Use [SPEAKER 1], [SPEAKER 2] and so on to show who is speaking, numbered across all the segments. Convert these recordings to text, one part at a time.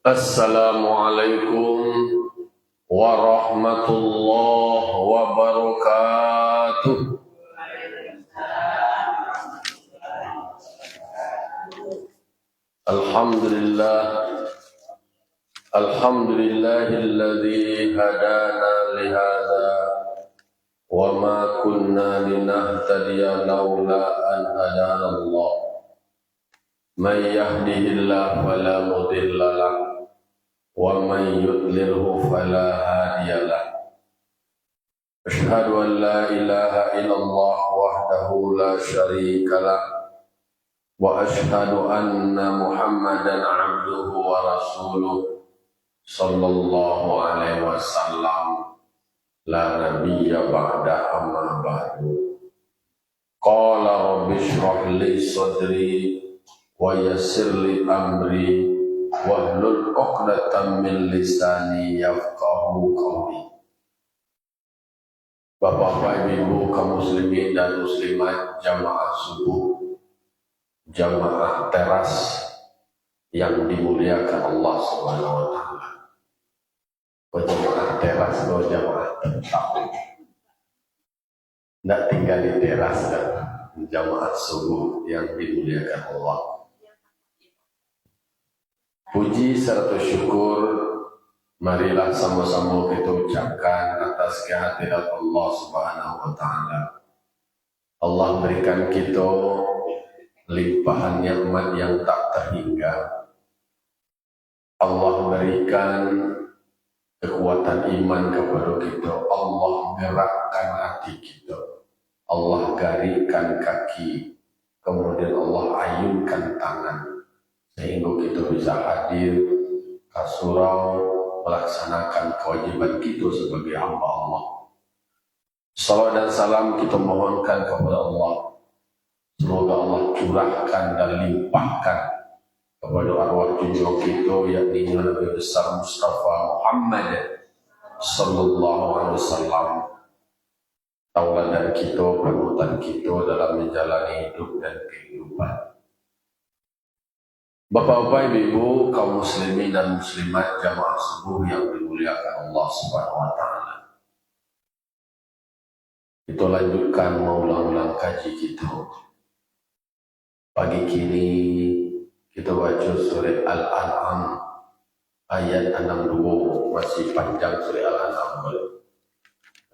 [SPEAKER 1] Assalamualaikum warahmatullahi wabarakatuh. Alhamdulillah, alhamdulillahilladzi hadana lihada wa ma kunna linahtadiya laula an hadana Allah. Man yahdihillahu fala mudilla lahu wa man yudlilhu fala hadiya lahu. Asyhadu an la ilaha illallah wahdahu la syarika lahu wa asyhadu anna Muhammadan abduhu wa rasuluh sallallahu alaihi wasallam la nabiyya ba'da amma ba'du. Qala rabbi shrah li sadri wa yassir li amri wahlul 'uqdatam min lisani yafqahu qawli. Bapak-bapak, ibu, kaum muslimin dan muslimat, jamaah subuh, jamaah teras yang dimuliakan Allah Subhanahu wa taala. Jamaah teras atau jamaah tetap. Tidak tinggal di teras kan? Jamaah subuh yang dimuliakan Allah. Puji serta syukur marilah sama-sama kita ucapkan atas kehadirat Allah Subhanahu wa taala. Allah berikan kita limpahan nikmat yang tak terhingga. Allah berikan kekuatan iman kepada kita. Allah gerakkan hati kita. Allah garingkan kaki. Kemudian Allah ayunkan tangan. Sehingga kita bisa hadir ke surau melaksanakan kewajiban kita sebagai hamba Allah. Salawat dan salam kita mohonkan kepada Allah. Semoga Allah curahkan dan limpahkan kepada arwah junjungan kita, yakni Nabi besar Mustafa Muhammad sallallahu alaihi wasallam, tauladan kita, panutan kita dalam menjalani hidup dan kehidupan. Bapak-bapak, ibu-ibu, kaum muslimin dan muslimat, jamaah subuh yang dimuliakan Allah Subhanahu wa taala. Kita lanjutkan mengulang-ulang kaji kita. Pagi kini kita baca surah Al-An'am ayat 62. Masih panjang surah Al-An'am,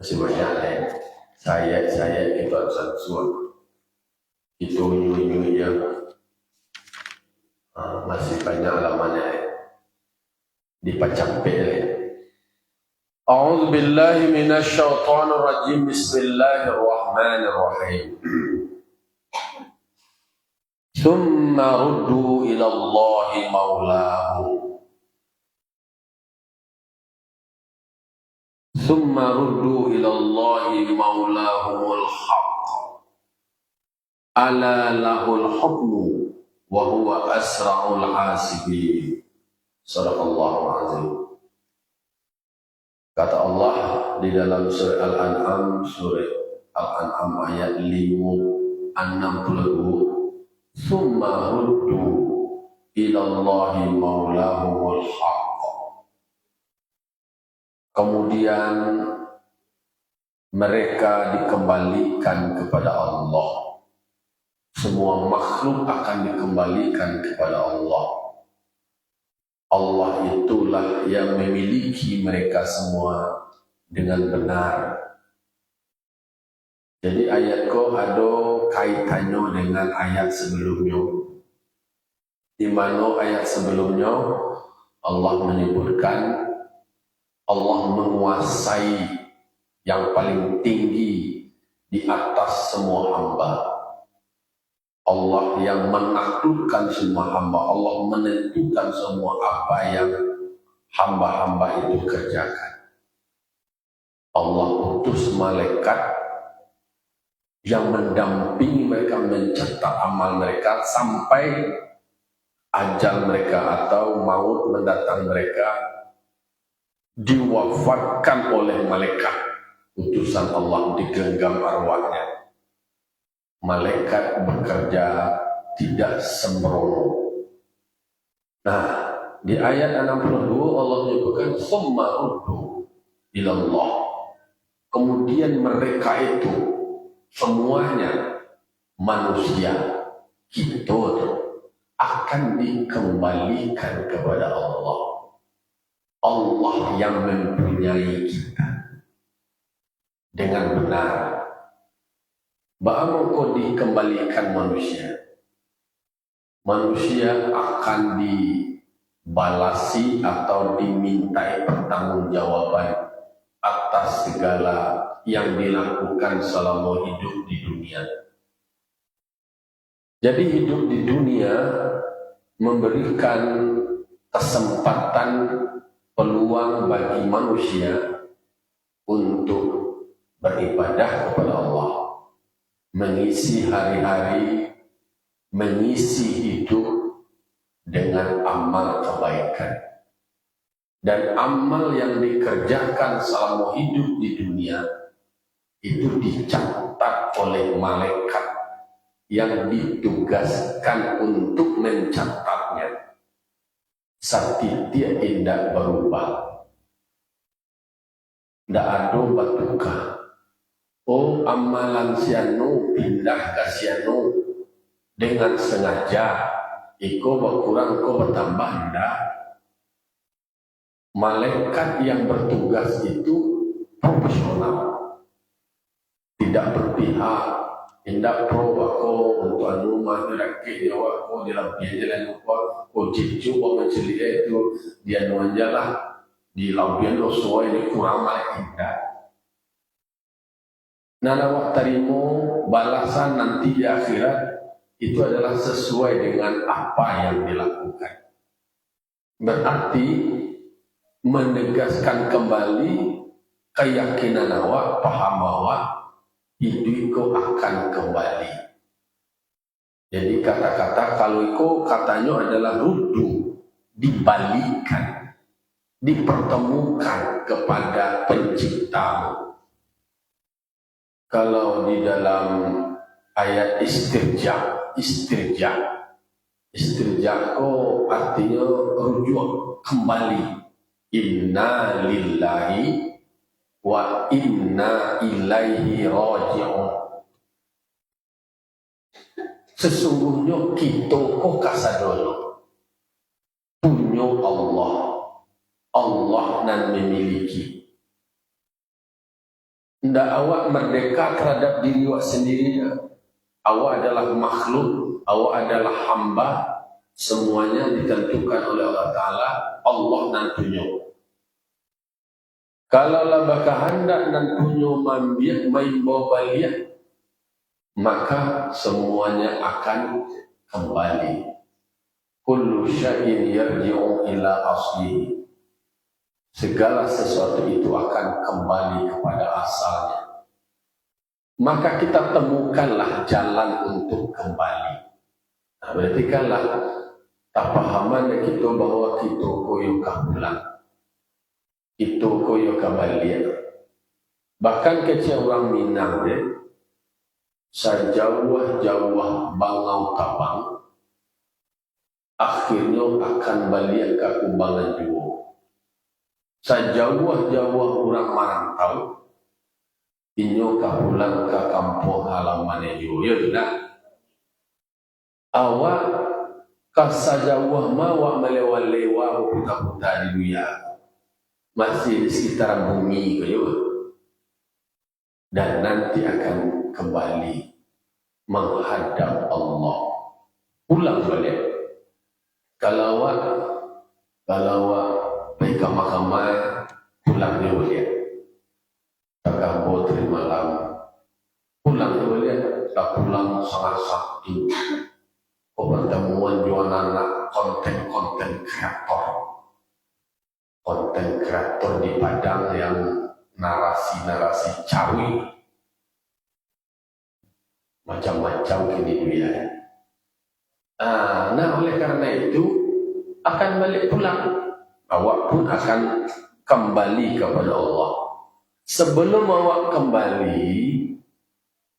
[SPEAKER 1] masih banyak saya kita suat itu nyu ya. Masih banyak halamannya dipacampe. A'udzu billahi minasy syaithanir rajim. Bismillahirrahmanirrahim. Tsumma ruddu ila Allahi maulahu. Tsumma ruddu ila Allahi maulahumul haqq. Ala lahul hukmu wa huwa asra'ul hasibin. Sadaqallahu azim. Kata Allah di dalam surah Al-An'am, ayat 62, summa ruddu ilallahi maulahumul haqq. Kemudian mereka dikembalikan kepada Allah. Semua makhluk akan dikembalikan kepada Allah. Allah itulah yang memiliki mereka semua dengan benar. Jadi ayat ko ada kaitannya dengan ayat sebelumnya. Di mana ayat sebelumnya Allah menyebutkan Allah menguasai yang paling tinggi di atas semua hamba. Allah yang menaklukkan semua hamba. Allah menentukan semua apa yang hamba-hamba itu kerjakan. Allah utus malaikat yang mendampingi mereka, mencatat amal mereka sampai ajal mereka atau maut mendatang mereka, diwafatkan oleh malaikat. Utusan Allah digenggam arwahnya. Malaikat bekerja tidak sembrono. Nah, Di ayat 62 Allah menyebutkan summa ruddu ilallah. Kemudian mereka itu semuanya manusia kita akan dikembalikan kepada Allah. Allah yang mempunyai kita dengan benar. Bagaimana dikembalikan manusia? Manusia akan dibalasi atau dimintai pertanggungjawaban atas segala yang dilakukan selama hidup di dunia. Jadi hidup di dunia memberikan kesempatan, peluang bagi manusia untuk beribadah kepada Allah, mengisi hari-hari, mengisi hidup dengan amal kebaikan. Dan amal yang dikerjakan selama hidup di dunia itu dicatat oleh malaikat yang ditugaskan untuk mencatatnya. Satitia tidak berubah. Tidak ada batuka. Oh, amalan sianu pindah ke sianu dengan sengaja. Iko berkurang, iko bertambah. Tidak. Malaikat yang bertugas itu profesional. Tidak berpihak. Tidak pro aku untuk rumah rakit nyawa aku di dalam jalan aku cicu bawa menceli itu dia nuanjalah di lampion dosa ini kurang malaikat. Nana wak tarimu balasan nanti di akhirat itu adalah sesuai dengan apa yang dilakukan. Berarti menegaskan kembali keyakinan awak, paham awak hidupku akan kembali. Jadi kata-kata kalau itu katanya adalah rudu, dibalikan, dipertemukan kepada penciptamu. Kalau di dalam ayat istirja itu artinya rujuk kembali. Inna lillahi wa inna ilaihi raji'un. Sesungguhnya kita kok kasadolo punya Allah nan memiliki. Ndak awak merdeka terhadap diri awak sendiri. Awak adalah makhluk, awak adalah hamba, semuanya ditentukan oleh Allah Ta'ala. Allah nan punya. Kalau labakah hendak dan punya main bawa balik, maka semuanya akan kembali. Kullu syai'in yarji'u ila aslihi. Segala sesuatu itu akan kembali kepada asalnya. Maka kita temukanlah jalan untuk kembali. Nah, berarti kanlah tapahaman kita bahwa kita koyo pulang. Itu koyo kembali. Bahkan kecil orang Minang sejauh-jauh bangau tabang, akhirnya akan balik ke kumbangan juga. Sejauh-jauh orang merantau, inyo pulang ke kampung halamannya juga. Ya tidak? Awak kasajauh mawak melewa-lewa putar-putar di dunia. Masih di sekitar bumi dan nanti akan kembali menghadap Allah. Pulang balik. Kalau pergi ke mahkamah, pulang dia balik. Takabur terima malam, pulang dia balik. Tak pulang sangat sakti. Pertemuan jual anak konten kreator. Konten kreator di Padang yang narasi-narasi cawi macam-macam kini dunia. Nah oleh karena itu akan balik pulang. Awak pun akan kembali kepada Allah. Sebelum awak kembali,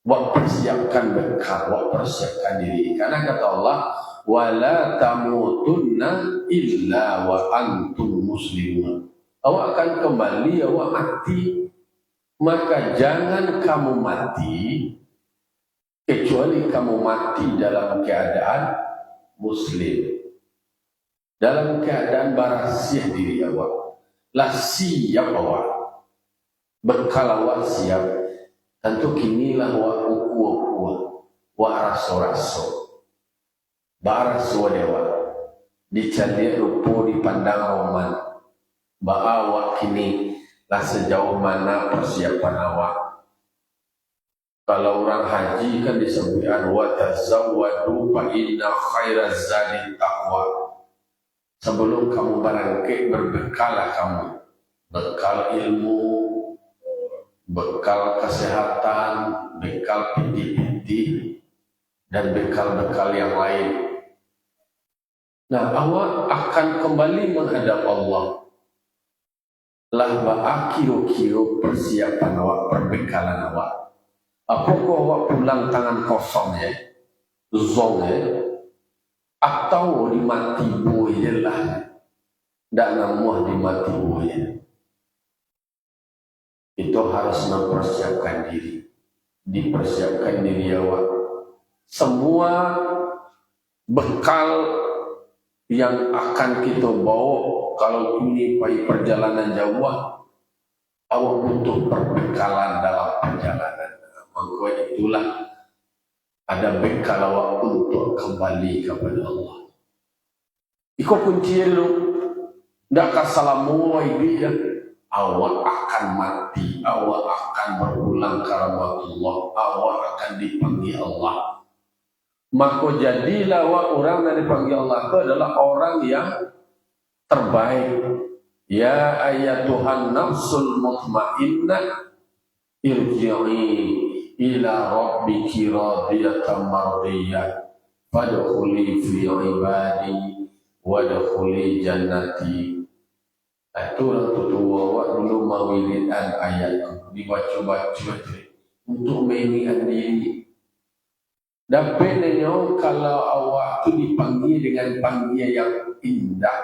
[SPEAKER 1] awak persiapkan bekal, awak persiapkan diri. Karena kata Allah, wala tamutunna illa wa antum muslimun. Awak akan kembali, awak mati, maka jangan kamu mati kecuali kamu mati dalam keadaan muslim, dalam keadaan barasih diri awak, lah siap awak, bekal awak siap. Tentu kinilah awak ukuah-ukuah, wa raso-raso, baraso dewa, dicari rupo dipandang roman, awak kini lah sejauh mana persiapan awak. Kalau orang haji kan disebutkan wa tazawwadu fa inna khairaz zadi taqwa. Sebelum kamu berangkat berbekallah kamu, bekal ilmu, bekal kesehatan, bekal piti-piti, dan bekal-bekal yang lain. Nah, awak akan kembali menghadap Allah. Lah kiro-kiro persiapan awak, perbekalan awak. Apakah awak pulang tangan kosong ya, zong ya, atau dimati buaya lah, tidak namuah dimati buaya. Itu harus mempersiapkan diri, dipersiapkan diri awak. Semua bekal yang akan kita bawa kalau ini perjalanan jauh, awak butuh perbekalan dalam perjalanan. Maka itulah ada bekal awak untuk kembali kepada Allah. Iko kunci lu, ndak kasalamu dia, awak akan mati, awak akan berulang ke rahmatullah, awak akan dipanggil Allah. Maka jadilah awak orang yang dipanggil Allah itu adalah orang yang terbaik. Ya ayatuhan nafsul mutmainnah irji'i ila rabbiki radiyatan mardiyah fadkhuli fi ibadi wadkhuli jannati. Itu orang tua awak dulu mawilidan ayat dibaca-baca untuk mengingat diri. Dapat nanya kalau awak itu dipanggil dengan panggilan yang indah,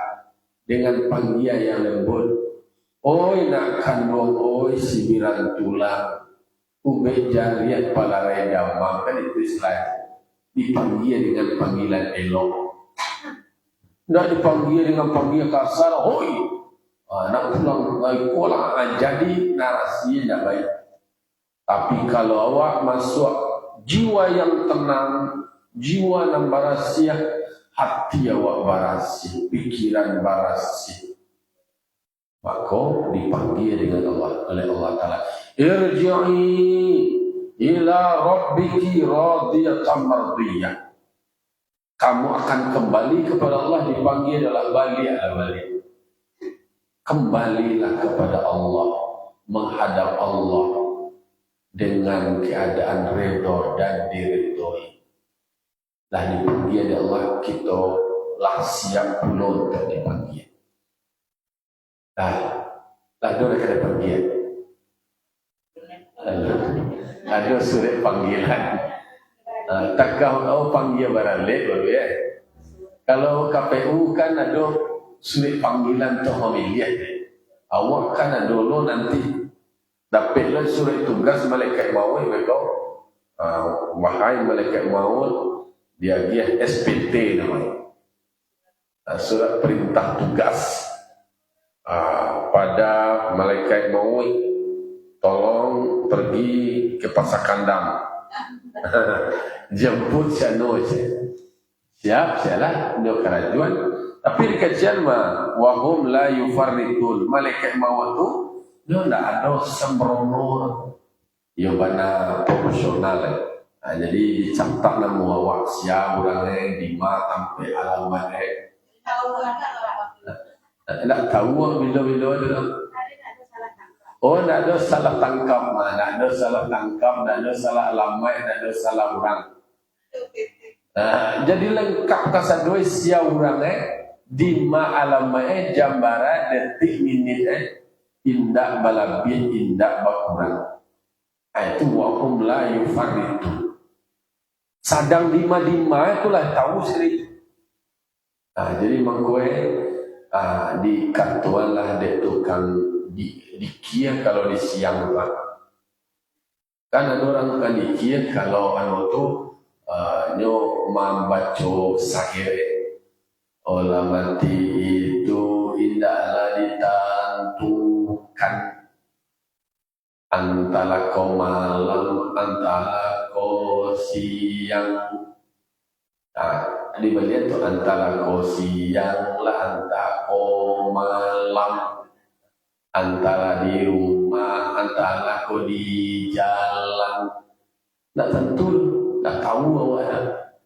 [SPEAKER 1] dengan panggilan yang lembut. Oi nak kandung, oi sibiran tulang, ube jariat pala reda, maka itu istilah dipanggil dengan panggilan elok. Tidak dipanggil dengan panggilan kasar, hoi, nak pulang lagi pulang, jadi narasi tidak baik. Tapi kalau awak masuk jiwa yang tenang, jiwa yang barasih, hati awak barasih, pikiran barasih, maka dipanggil dengan Allah oleh Allah Ta'ala. Irji'i ila rabbiki radiyatan mardiyah. Kamu akan kembali kepada Allah, dipanggil dalam balik. Kembalilah kepada Allah, menghadap Allah dengan keadaan redha dan diridhoi. Lah dipanggil oleh Allah, kita lah siap pula untuk dipanggil. Ada mereka dipanggil. Ada surat panggilan. Takkan kau panggil baralik baru ya. Kalau KPU kan ada surat panggilan untuk memilih. Awak kan ada dulu nanti dapatlah surat tugas malaikat maut mereka. Wahai malaikat maut, dia SPT namanya. Surat perintah tugas pada malaikat maut, tolong pergi ke pasar kandang. Jemput Syano siap lah dia kerajuan. Tapi di kajian mah wahum la yufarritun, malaikat maut tu dia tidak ada sembrono yang mana profesional. Jadi dicatat nama awak siap orangnya di mana sampai alamatnya. Tidak tahu bila-bila dia. Oh, tidak ada salah tangkap, tidak ada salah tangkap, tidak ada salah alamat, tidak ada salah orang. Jadi lengkap kasadoi sia orangnya di ma alamatnya jambara detik minit indak balabih indak bakurang. Itu wahum la yufarritu. Sadang lima itulah tahu sendiri. Jadi mangkue di katuan lah dek tukang di kia kalau di siang pak. Kan ada orang kan di kia kalau anu tu nyo membaca sahire olah mati itu indahlah ditentukan antara kau malam antara kau siang. Di bagian itu antara kau siang lah antara kau malam, antara di rumah antara kau di jalan. Tak tentu, tak tahu bahwa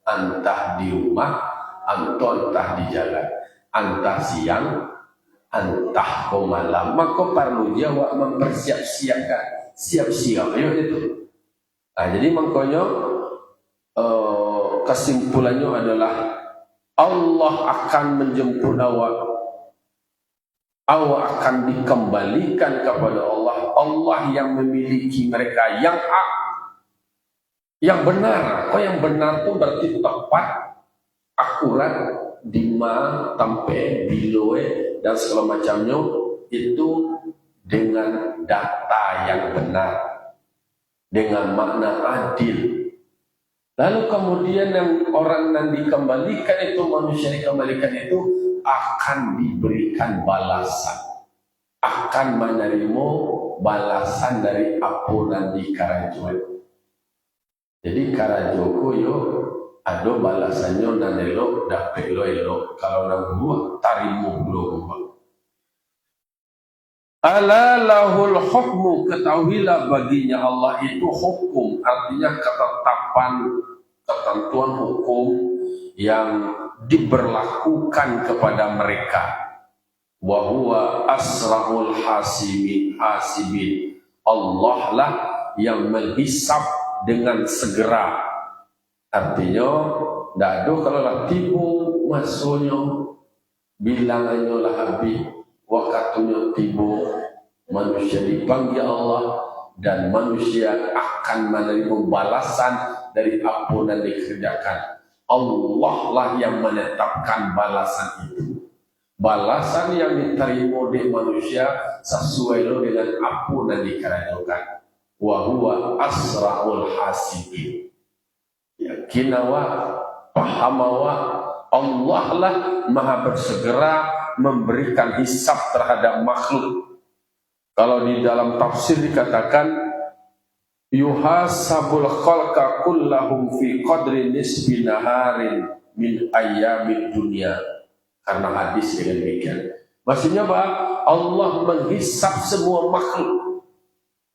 [SPEAKER 1] antah di rumah, entah di jalan, antah siang, entah kau malam. Maka perlu jawab mempersiap-siapkan, siap-siap. Ayo itu. Jadi makanya kesimpulannya adalah Allah akan menjemput awak. Awak akan dikembalikan kepada Allah. Allah yang memiliki mereka yang benar. Kau yang benar itu berarti tepat, akurat, dima, tampe, biloe, dan segala macamnya itu dengan data yang benar, dengan makna adil. Lalu kemudian yang orang yang dikembalikan itu, manusia dikembalikan itu akan diberikan balasan, akan menerima balasan dari ampunan di karajuan. Jadi karajoko yo ada balasannya nanelo dapet lo elo kalau nang buat tarimu belum. Ala lahul hukmu, ketahuilah baginya Allah itu hukum, artinya ketetapan ketentuan hukum yang diberlakukan kepada mereka. Wa huwa asrahul hasibin. Allah lah yang menghisap dengan segera. Artinya tidak ada kalau lah tibu masuknya bilangannya lah habis, waktunya tibu manusia dipanggil Allah dan manusia akan menerima balasan dari apa yang dikerjakan. Allah lah yang menetapkan balasan itu. Balasan yang diterima di manusia sesuai dengan apa yang dikerjakan. Wa huwa asra'ul hasibin. Yakin awak, paham awak, Allah lah maha bersegera memberikan hisab terhadap makhluk. Kalau di dalam tafsir dikatakan yuhasabul khalqa kullahum fi qadri nisbi naharin min ayyamid dunya. Karena hadis dengan demikian. Maksudnya bahwa Allah menghisab semua makhluk,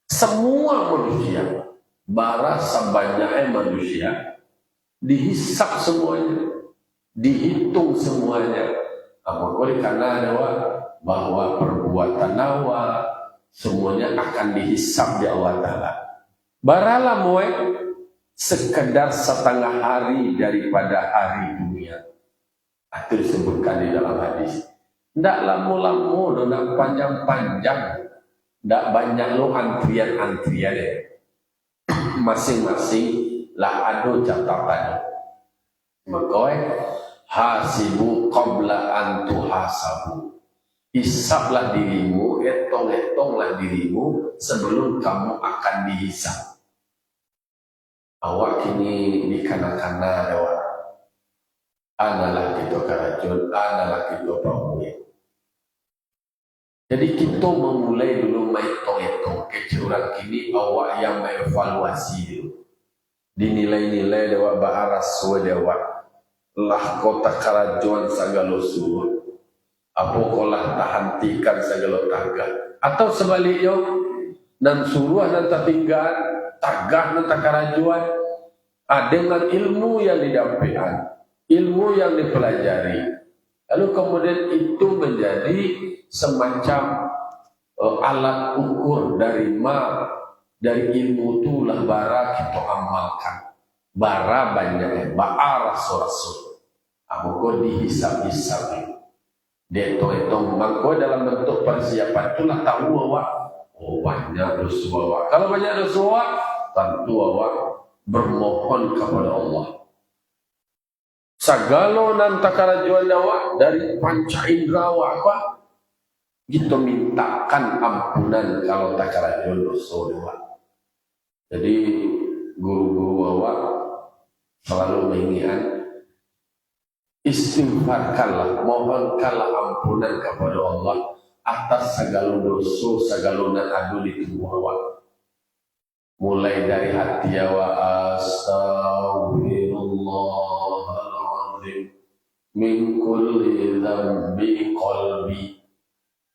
[SPEAKER 1] semua manusia, bara sebanyaknya manusia, dihisab semuanya, dihitung semuanya. Apa karena ada bahwa perbuatan awak semuanya akan dihisab di Allah Ta'ala. Baralah moe sekedar setengah hari daripada hari dunia. Itu disebutkan di dalam hadis. Tidak lama-lama, tidak panjang-panjang, tidak banyak lo antrian-antrian ya. Masing-masing lah ada catatan. Maka hasibu qabla an tuhasabu. Hisablah dirimu, etong-etonglah dirimu sebelum kamu akan dihisab. Awak kini dikana-kana awak. Analah kita karajun, analah kita pramui. Jadi kita memulai dulu etong-etong. Kecurangan kini awak yang mengevaluasi dulu. Dinilai-nilai dewa ba'aras suwe dewa. Lah kota karajuan segala suruh. Apa kolah tahantikan segala taga. Atau sebaliknya, dan suruh dan tertinggal, tagah dan karajuan. Dengan ilmu yang didampingkan, ilmu yang dipelajari. Lalu kemudian itu menjadi semacam alat ukur dari ilmu itulah bara kita amalkan. Bara banyak, bara rasul-rasul. Maka dihisab-hisab. Deto-deto maka dalam bentuk persiapan itulah tahu awak. Oh banyak dosa awak. Kalau banyak dosa awak, tentu awak bermohon kepada Allah. sagalo nan takarajuan dawa dari panca indera apa gitu mintakan ampunan kalau takarajuan dosa dawa. Jadi guru-guru awak selalu mengingat istighfarkanlah, mohonkanlah ampunan kepada Allah atas segala dosa, segala nan adu di tubuh awak. Mulai dari hati awak, astaghfirullahaladzim min kulli dzambi qalbi,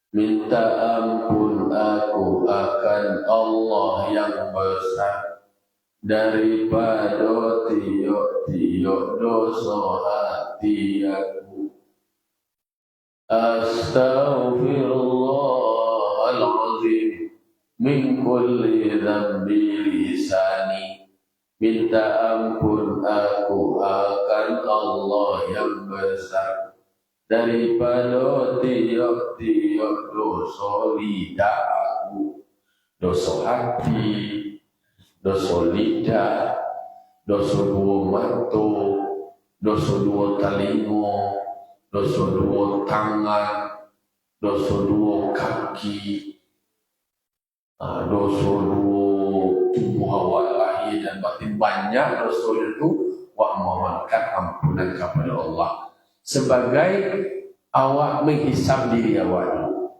[SPEAKER 1] minta ampun aku akan Allah yang besar daripada tiok-tiok dosa hati aku. Astaghfirullahaladzim min kulli dzambi lisani, minta ampun aku akan Allah yang besar daripada tiok-tiok dosa lidah aku. Dosa hati, dosa lidah, dosa dua mata, dosa dua telinga, dosa dua tangan, dosa dua kaki, dosa dua tubuh awak lahir dan batin. Banyak dosa itu wa memohonkan ampunan kepada Allah sebagai awak menghisab diri awak dulu.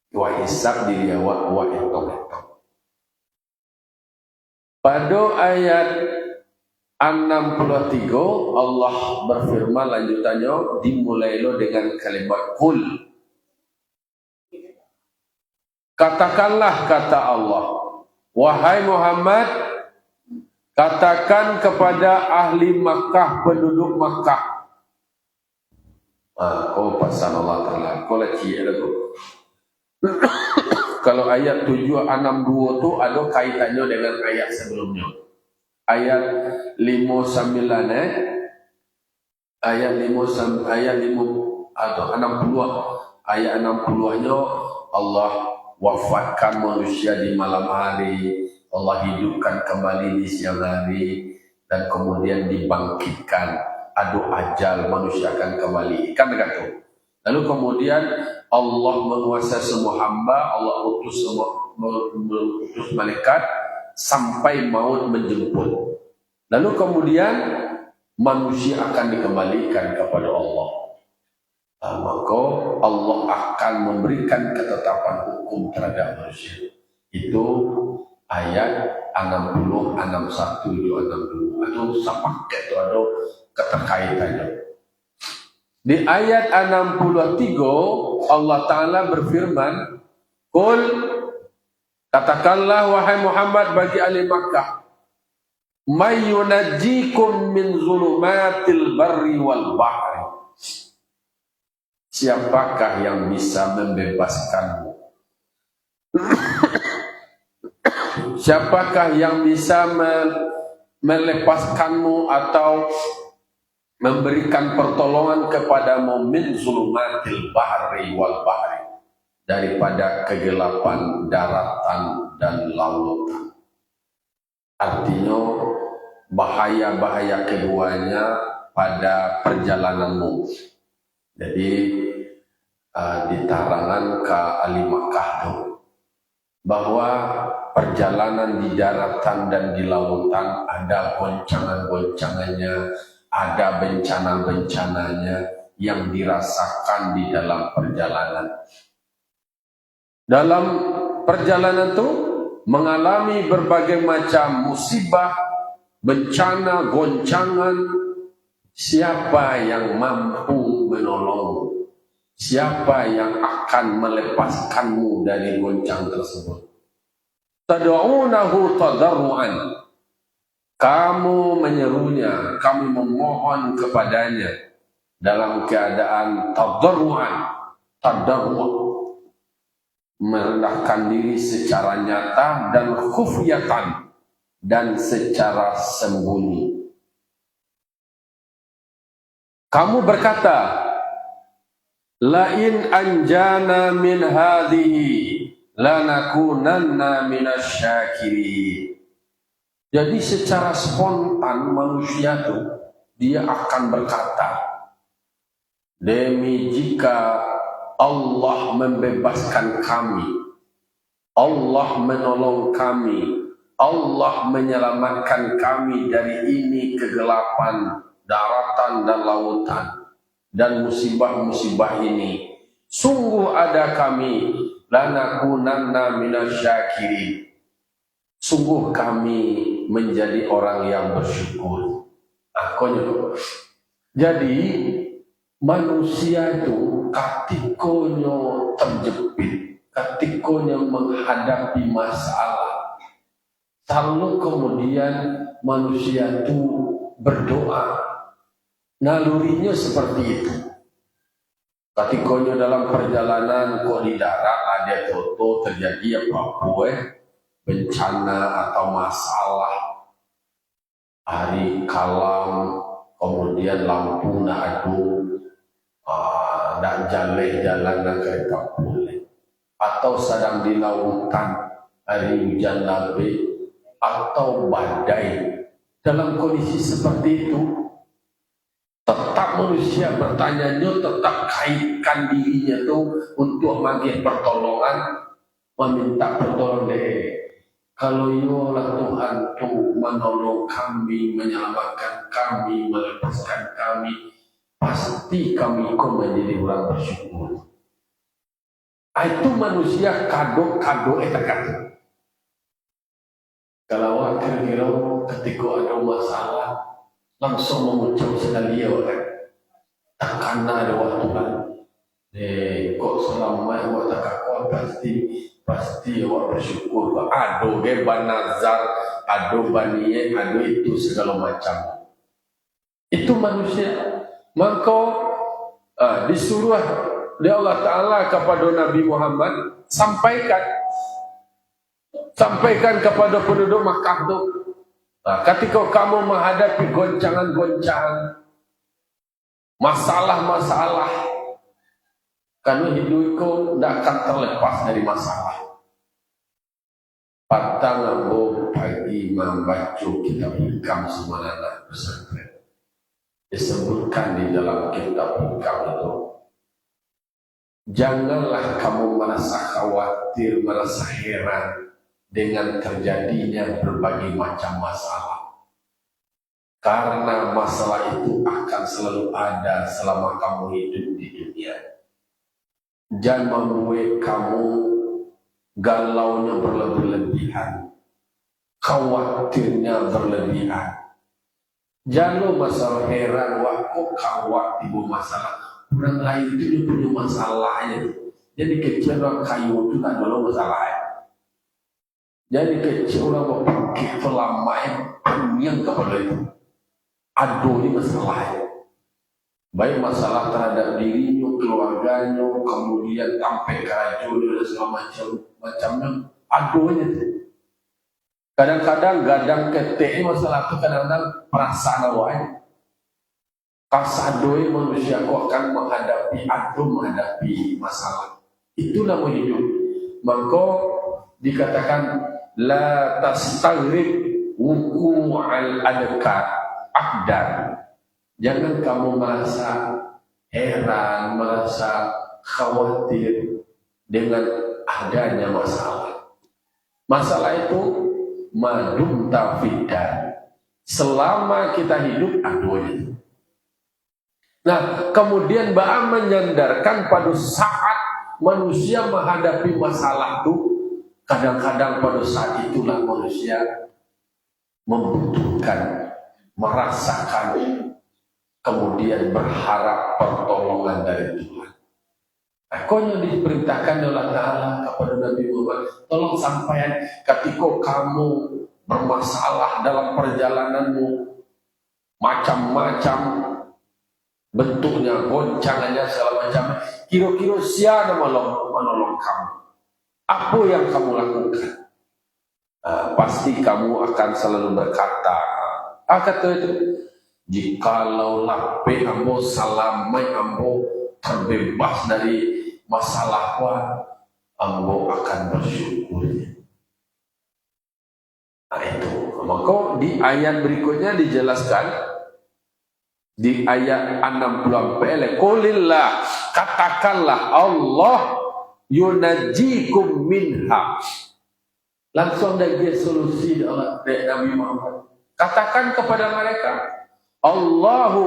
[SPEAKER 1] Wa hisab diri awak etong-etong. Pada ayat 63 Allah berfirman lanjutannya dimulai dengan kalimat kul. Katakanlah kata Allah, wahai Muhammad, katakan kepada ahli Makkah, penduduk Makkah. Oh pasal Allah Ta'ala, kau lagi lagu. Kalau ayat 762 tu ada kaitannya dengan ayat sebelumnya. Ayat 59 ayat 5 atau 60. Ayat 60-nya Allah wafatkan manusia di malam hari, Allah hidupkan kembali di siang hari, dan kemudian dibangkitkan. Adu ajal manusia akan kembali. Kan begitu. Lalu kemudian Allah menguasai semua hamba, Allah utus malaikat sampai maut menjemput. Lalu kemudian manusia akan dikembalikan kepada Allah. Maka Allah akan memberikan ketetapan hukum terhadap manusia. Itu ayat 60, 61, 62. Itu sepaket itu ada keterkaitannya. Di ayat 63 Allah Ta'ala berfirman, Qul, katakanlah wahai Muhammad bagi ahli Makkah, may yunajjikum min zulumatil barri wal bahri. Siapakah yang bisa membebaskanmu? Siapakah yang bisa melepaskanmu atau memberikan pertolongan kepadamu min zulumatil bahri wal bahri, daripada kegelapan daratan dan lautan. Artinya bahaya-bahaya keduanya pada perjalananmu. Jadi ditarangan ke ahli Makkah itu bahwa perjalanan di daratan dan di lautan ada goncangan-goncangannya, ada bencana-bencananya yang dirasakan di dalam perjalanan. Dalam perjalanan itu mengalami berbagai macam musibah, bencana, goncangan. Siapa yang mampu menolongmu? Siapa yang akan melepaskanmu dari goncang tersebut? Tad'unahu tadarruan. Kamu menyerunya, kamu memohon kepadanya dalam keadaan tadarruan, merendahkan diri secara nyata, dan khufyatan, dan secara sembunyi. Kamu berkata, la in anjana min hadhihi lanakunanna minasyakirin. Jadi secara spontan manusia itu dia akan berkata, demi jika Allah membebaskan kami, Allah menolong kami, Allah menyelamatkan kami dari ini kegelapan daratan dan lautan dan musibah-musibah ini, sungguh ada kami, lanakunanna minasyakirin, sungguh kami menjadi orang yang bersyukur. Jadi manusia itu ketikanya terjepit, ketikanya menghadapi masalah, selalu kemudian manusia itu berdoa. Nalurinya seperti itu. Ketikanya dalam perjalanan kok di darat ada toto terjadi apa-apa, bencana atau masalah, hari kalam, kemudian lampu nak adu, nak jalan kereta boleh, atau sedang di lautan, hari hujan labik, atau badai. Dalam kondisi seperti itu, tetap manusia bertanya-nya, tetap kaitkan dirinya tuh untuk manggil pertolongan, meminta pertolongan deh. Kalau yolah Tuhan tuh menolong kami, menyelamatkan kami, melepaskan kami, pasti kami akan menjadi orang bersyukur. Itu manusia kado-kado etakan. Kalau kira-kira ketika ada masalah, langsung mengucap sekali orang. Takkan ada waktu kan. Kok selama awak tak kakak pasti awak bersyukur. Ado ban nazar, ado baniye, ado itu segala macam. Itu manusia. Maka disuruh oleh Allah Ta'ala kepada Nabi Muhammad, sampaikan kepada penduduk Makkah itu, ketika kamu menghadapi goncangan-goncangan, masalah-masalah, karena hidupku tidak akan terlepas dari masalah. Patang ambo pagi membaca kitab hikam semanana pesantren. Disebutkan di dalam kitab hikam itu, janganlah kamu merasa khawatir, merasa heran dengan terjadinya berbagai macam masalah. Karena masalah itu akan selalu ada selama kamu hidup di dunia. Jangan membuat kamu galaunya berlebihan, khawatirnya berlebihan. Jangan masalah heran, wah kok khawatir masalah. Orang lain itu dia punya masalahnya. Jadi kecil orang kayu itu tak ada masalahnya. Jadi kecil orang pakai pelamai panjang kepada itu. Aduh ini masalahnya. Baik masalah terhadap dirinya, keluarganya, kemudian sampai kerajaan dan segala macamnya. Aduhnya itu. Kadang-kadang gadang ketek masalah itu kadang-kadang perasaan awalnya. Kasadoi manusia kau akan menghadapi masalah. Itulah hidup. Maka dikatakan la tastaghrib wuqu'al adkar aqdar. Jangan kamu merasa heran, merasa khawatir dengan adanya masalah. Masalah itu madum tafidan. Selama kita hidup aduhnya. Nah, kemudian Ba'a menyandarkan pada saat manusia menghadapi masalah itu, kadang-kadang pada saat itulah manusia membutuhkan, merasakan, kemudian berharap pertolongan dari Tuhan. Kau yang diperintahkan oleh Allah Ta'ala kepada Nabi Muhammad, tolong sampaikan ketika kamu bermasalah dalam perjalananmu, macam-macam bentuknya, goncangannya, segala macam, kira-kira siapa menolong kamu? Apa yang kamu lakukan? Pasti kamu akan selalu berkata, kata itu, jikalau lape ambo salamai ambo terbebas dari masalah ambo akan bersyukur. Nah itu, maka di ayat berikutnya dijelaskan Di ayat 60 qulillah, katakanlah Allah yunajikum minha. Langsung dari solusi Allah dari Nabi Muhammad. Katakan kepada mereka, Allahu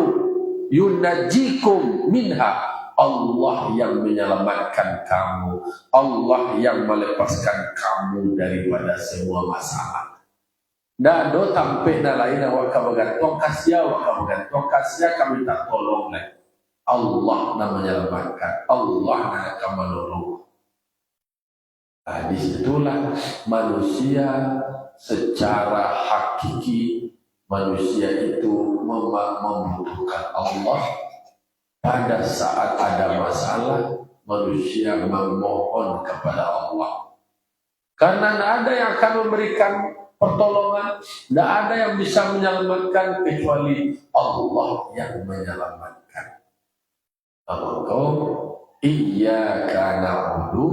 [SPEAKER 1] yunajikum minha. Allah yang menyelamatkan kamu, Allah yang melepaskan kamu daripada semua masalah. Dah do tampe na lain awak kabagantung kasih kami tak tolong leh. Allah nak menyelamatkan, Allah nak akan menolong. Di situlah manusia secara hakiki manusia itu membutuhkan Allah. Pada saat ada masalah manusia memohon kepada Allah. Karena tidak ada yang akan memberikan pertolongan, tidak ada yang bisa menyelamatkan kecuali Allah yang menyelamatkan. Maka iyyaka na'budu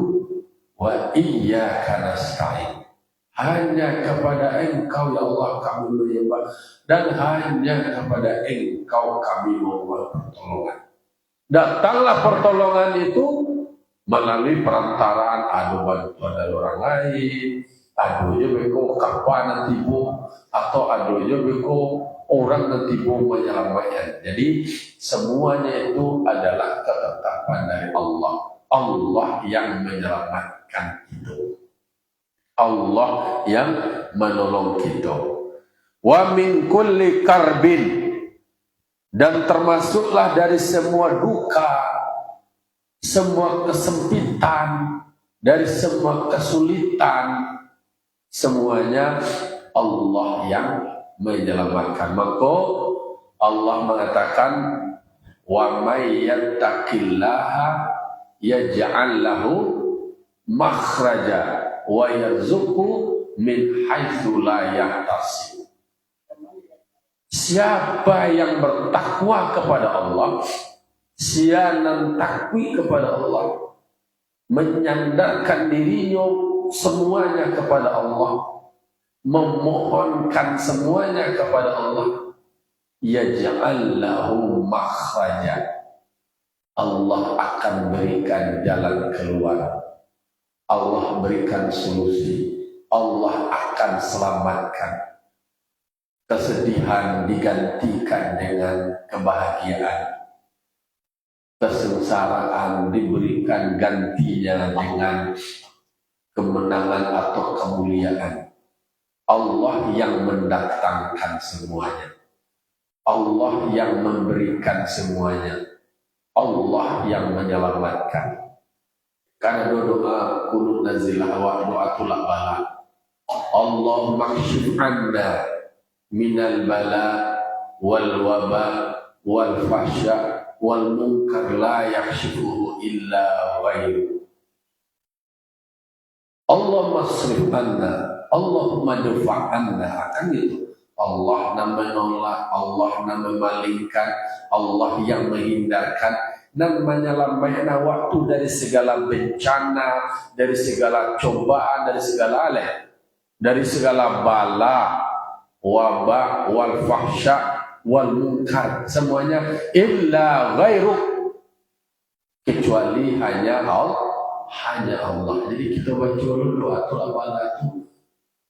[SPEAKER 1] wa iyyaka nasta'in. Hanya kepada Engkau ya Allah kami menyembah, dan hanya kepada Engkau kami memohon pertolongan. Datanglah pertolongan itu melalui perantaraan adu bantuan dari orang lain, adunya beko kapan nanti bu, atau adunya beko orang nanti bu menyelamatkan. Jadi semuanya itu adalah ketetapan dari Allah. Allah yang menyelamatkan itu. Allah yang menolong kita. Wa min kulli karbin, dan termasuklah dari semua duka, semua kesempitan, dari semua kesulitan, semuanya Allah yang menyelamatkan. Maka Allah mengatakan, wa may yattaqillaha yaj'al lahu makhraja wa yarzuqhu min haitsu la yahtasib. Siapa yang bertakwa kepada Allah, siapa takwi kepada Allah, menyandarkan dirinya semuanya kepada Allah, memohonkan semuanya kepada Allah, yaj'al lahu makhraja. Allah akan berikan jalan keluar. Allah berikan solusi. Allah akan selamatkan. Kesedihan digantikan dengan kebahagiaan. Kesengsaraan diberikan gantinya dengan kemenangan atau kemuliaan. Allah yang mendatangkan semuanya. Allah yang memberikan semuanya. Allah yang menyelamatkan. Karena doa kunut nazilah wa doatul bala. Allahumma kshif 'anna minal bala wal waba wal fahsya wal munkar la yakshifuhu illa ghairu. Allahumma srif anna, Allahumma dafa' anna. Kan gitu. Allah yang menolak, Allah yang memalingkan, Allah yang menghindarkan, dan menyelamatkan waktu dari segala bencana, dari segala cobaan, dari segala dari segala bala, wabah, wal fahsya, wal munkar, semuanya illa ghairu, kecuali hanya Allah. Jadi kita baca dulu atau apa itu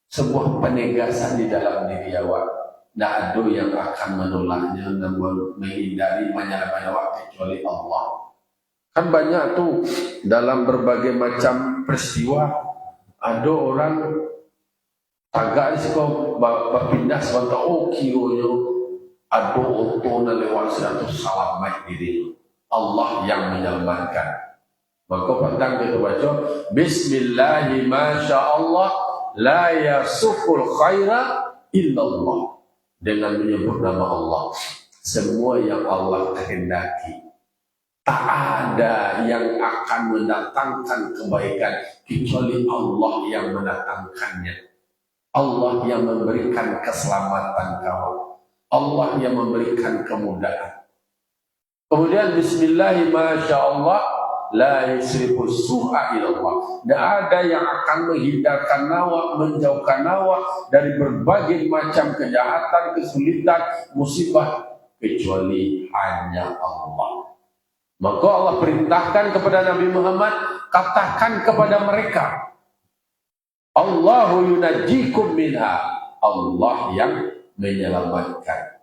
[SPEAKER 1] sebuah penegasan di dalam diri awak. Tidak ada yang akan menolaknya, namun menghindari menyelamatkan awak kecuali Allah. Kan banyak tuh dalam berbagai macam peristiwa ada orang agak risiko berpindah sebentar, oh kironya ada otona lewat 100 selamat diri. Allah yang menyelamatkan. Maka petang kita baca Bismillahi masyaallah la yasuful khaira illallah. Dengan menyebut nama Allah, semua yang Allah kehendaki, tak ada yang akan mendatangkan kebaikan kecuali Allah yang mendatangkannya. Allah yang memberikan keselamatan kamu, Allah yang memberikan kemudahan. Kemudian Bismillahi masyaallah la yusrifu su'a ilallah. Tidak ada yang akan menghindarkan nawa, menjauhkan nawa dari berbagai macam kejahatan, kesulitan, musibah kecuali hanya Allah. Maka Allah perintahkan kepada Nabi Muhammad, katakan kepada mereka, Allahu yunajjikum minha, Allah yang menyelamatkan,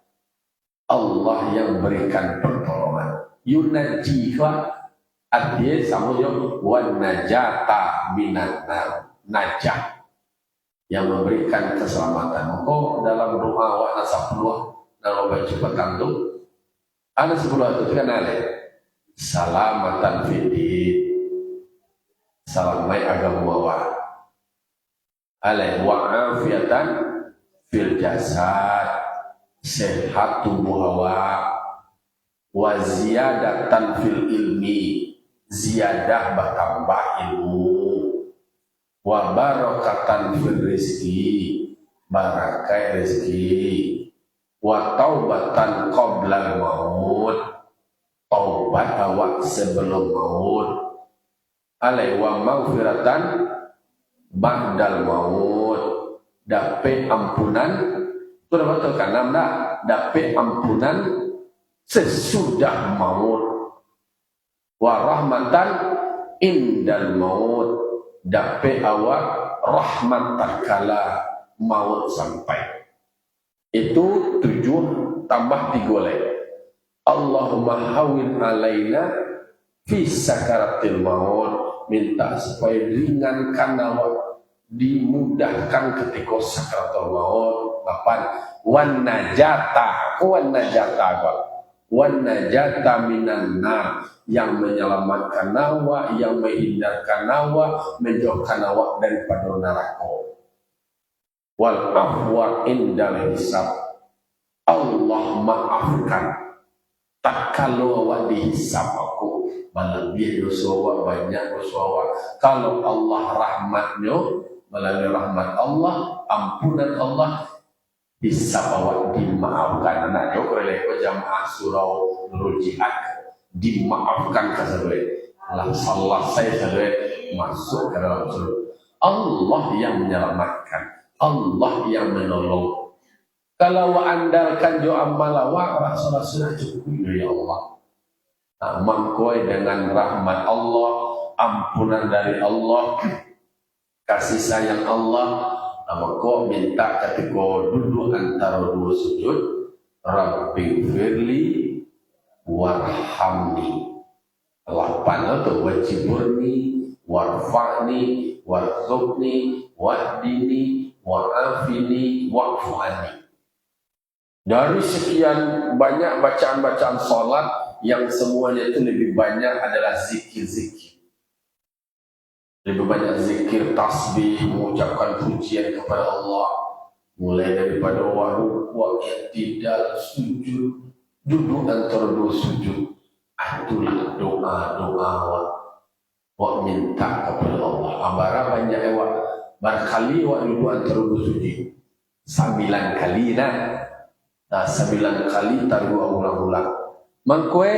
[SPEAKER 1] Allah yang berikan pertolongan. Yunajjika artinya sama yang wan najata minan nar, najah yang memberikan keselamatan. Maka dalam doa wa nasabullah dalam baca petang tu ada 10 itu kan ada salamatan fiddin, salamai agama wa alai wa afiatan fil jasad, sehat tubuh wa ziyadatan fil ilmi, ziyadah bertambah ilmu, wa barakatan fil rizki, barakai rezeki, wa taubatan qoblal maut, taubat awak sebelum maut, alai wa maghfiratan ba'dal maut, dapat ampunan, itu dapat terkanam dah, dapat ampunan sesudah maut, wa rahmatan indal maut, dapat awak rahmat tatkala maut sampai. Itu 7 tambah 3 lagi. Allahumma hawin alaina fi sakaratil maut, minta supaya ringankan awak, dimudahkan ketika sakaratul maut. 8 wan najata minan nar, yang menyelamatkan nawa, yang menghindarkan nawa, menjauhkan awak daripada neraka. Wal afwa indal hisab, Allah maafkan tak kalau awak dihisab aku melebih dosa awak, banyak dosa awak. Kalau Allah rahmatnya melalui rahmat Allah, ampunan Allah, hisab awak dimaafkan. Anak jauh oleh jamaah surau Nurul Jihad dimaafkan keseluruhan. Allah salah saya seluruh masuk ke dalam surau. Allah yang menyelamatkan, Allah yang menolong. Kalau andalkan doa malawa, rasa-rasa cukup ya Allah. Nah, mangkoi dengan rahmat Allah, ampunan dari Allah, kasih sayang Allah, maka minta ketika duduk antara 2 sujud, Rabbi firli warhamni. 8 atau wajiburni warfa'ni warzuqni wahdini wa'afini wa'fu'ani. Dari sekian banyak bacaan-bacaan sholat, yang semuanya itu lebih banyak adalah zikir-zikir. Lebih banyak zikir, tasbih, mengucapkan pujian kepada Allah. Mulai daripada ruku', i'tidal, sujud, duduk antara 2 sujud. Itulah doa-doa wa minta kepada Allah. Abara banyak awak berkali wa duduk antara 2 sujud. 9 kali nah. 9 kali taruh ulang-ulang. Mangkue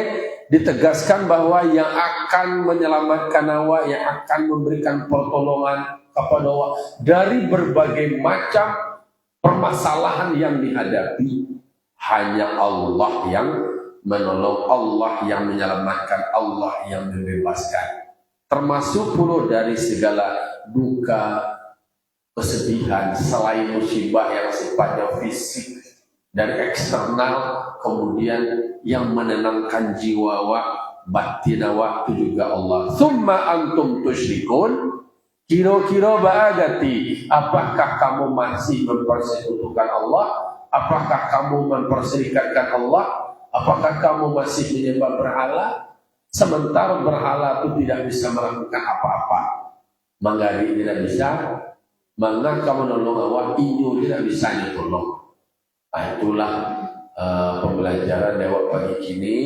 [SPEAKER 1] ditegaskan bahwa yang akan menyelamatkan awak, yang akan memberikan pertolongan kepada awak dari berbagai macam permasalahan yang dihadapi, hanya Allah yang menolong, Allah yang menyelamatkan, Allah yang membebaskan. Termasuk pula dari segala duka, kesedihan, selain musibah yang sifatnya fisik dari eksternal, kemudian yang menenangkan jiwa wa batin wa itu juga Allah. Summa antum tusyrikun, kira-kira ba'agati, apakah kamu masih mempersekutukan Allah? Apakah kamu memperserikatkan Allah? Apakah kamu masih menyembah berhala? Sementara berhala itu tidak bisa melakukan apa-apa. Manggari tidak bisa, mangga kamu nolong Allah, inyo tidak bisa nyetolong. Itulah pembelajaran lewat pagi kini.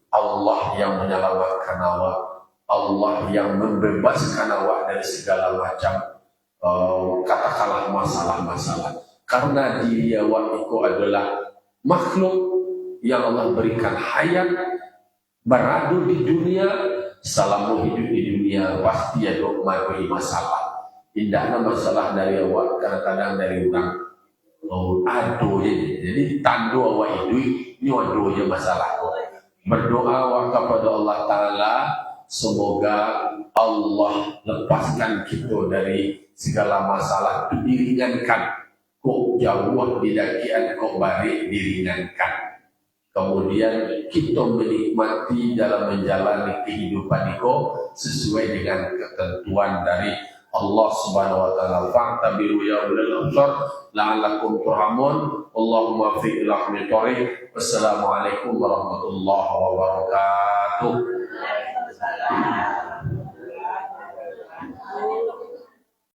[SPEAKER 1] Allah yang menyelamatkan awak, Allah yang membebaskan awak dari segala macam katakanlah masalah-masalah. Karena diri awak itu adalah makhluk yang Allah berikan hayat, beradu di dunia. Selama hidup di dunia pasti ada masalah. Indahnya masalah dari awak, kadang-kadang dari orang. Oh, aduh jadi tandu awak ini waduh je masalah kau. Berdoa kepada Allah Ta'ala semoga Allah lepaskan kita dari segala masalah, diringankan. Kok jauh didakian, kok balik diringankan. Kemudian kita menikmati dalam menjalani kehidupan itu sesuai dengan ketentuan dari Allah Subhanahu wa taala. Fa'tabiru ya ulil absar la'allakum turhamun. Allahumma fi ilahmi thoriq. Wassalamualaikum warahmatullahi wabarakatuh.